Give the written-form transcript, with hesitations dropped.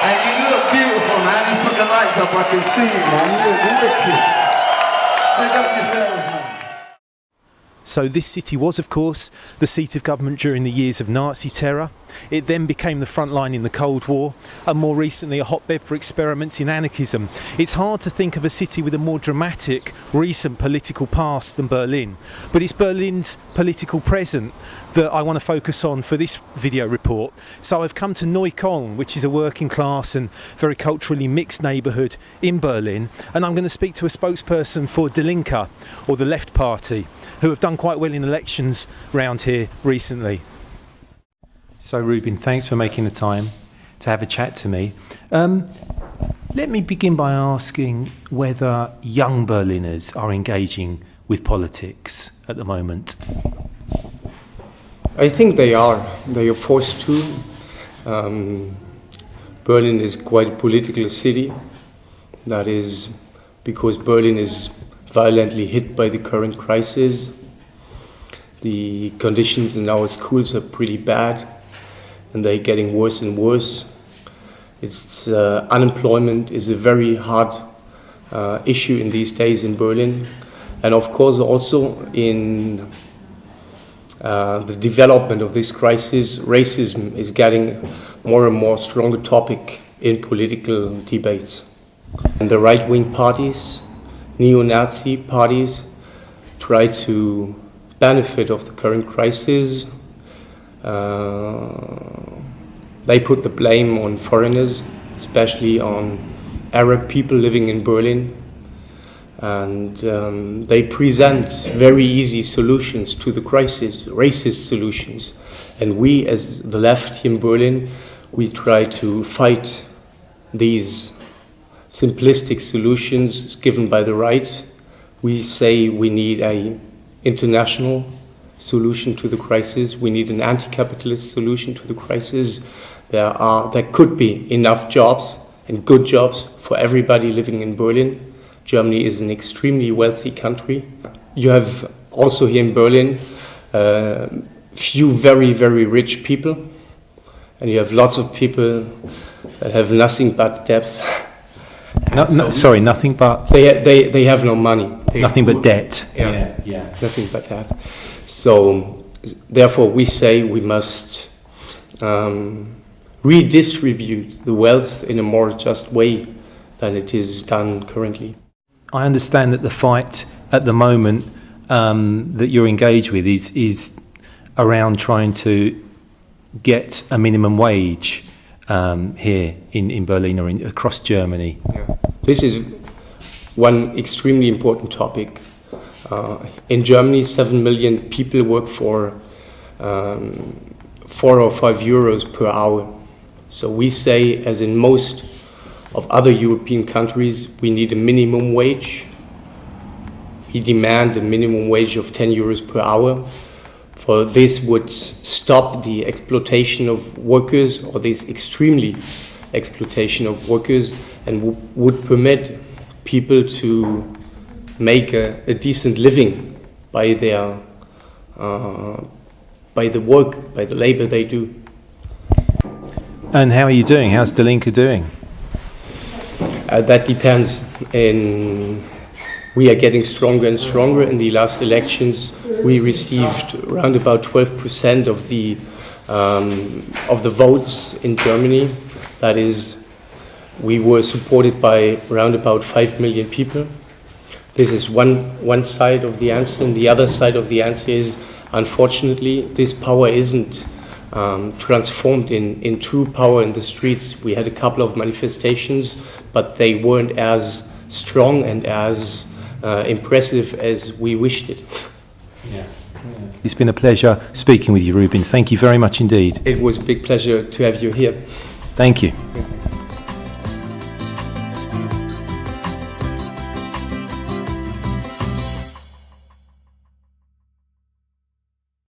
And you look beautiful, man. Just put the lights up, I can see you, man. You look wicked. Pick up yourselves, man. So this city was, of course, the seat of government during the years of Nazi terror. It then became the front line in the Cold War, and more recently a hotbed for experiments in anarchism. It's hard to think of a city with a more dramatic, recent political past than Berlin, but it's Berlin's political present that I want to focus on for this video report. So I've come to Neukölln, which is a working class and very culturally mixed neighbourhood in Berlin, and I'm going to speak to a spokesperson for Die Linke, or the Left Party, who have done quite well in elections round here recently. So Ruben, thanks for making the time to have a chat to me. Let me begin by asking whether young Berliners are engaging with politics at the moment. I think they are. They are forced to. Berlin is quite a political city. That is because Berlin is violently hit by the current crisis. The conditions in our schools are pretty bad, and they're getting worse and worse. Unemployment is a very hard issue in these days in Berlin, and of course also in the development of this crisis, racism is getting more and more stronger topic in political debates. And the right-wing parties, neo-Nazi parties, try to benefit of the current crisis. They put the blame on foreigners, especially on Arab people living in Berlin, and they present very easy solutions to the crisis, racist solutions. And we, as the left here in Berlin, we try to fight these simplistic solutions given by the right. We say we need an international solution to the crisis. We need an anti-capitalist solution to the crisis. There could be enough jobs and good jobs for everybody living in Berlin. Germany is an extremely wealthy country. You have also here in Berlin few very, very rich people, and you have lots of people that have nothing but debt. Nothing but... They have no money. Nothing but debt. Yeah, nothing but that. So, therefore, we say we must redistribute the wealth in a more just way than it is done currently. I understand that the fight at the moment that you're engaged with is around trying to get a minimum wage here in Berlin or across Germany. Yeah. This is one extremely important topic. In Germany, 7 million people work for 4 or 5 euros per hour. So we say, as in most of other European countries, we need a minimum wage. We demand a minimum wage of 10 euros per hour. For this would stop the exploitation of workers, or this extremely exploitation of workers, and would permit people to make a decent living by their by the work, by the labor they do. And how are you doing? How's Die Linke doing? That depends. We are getting stronger and stronger. In the last elections, we received around about 12% of the votes in Germany. That is, we were supported by around about 5 million people. This is one side of the answer, and the other side of the answer is, unfortunately, this power isn't transformed in true power in the streets. We had a couple of manifestations, but they weren't as strong and as impressive as we wished it. Yeah. It's been a pleasure speaking with you, Ruben. Thank you very much indeed. It was a big pleasure to have you here. Thank you.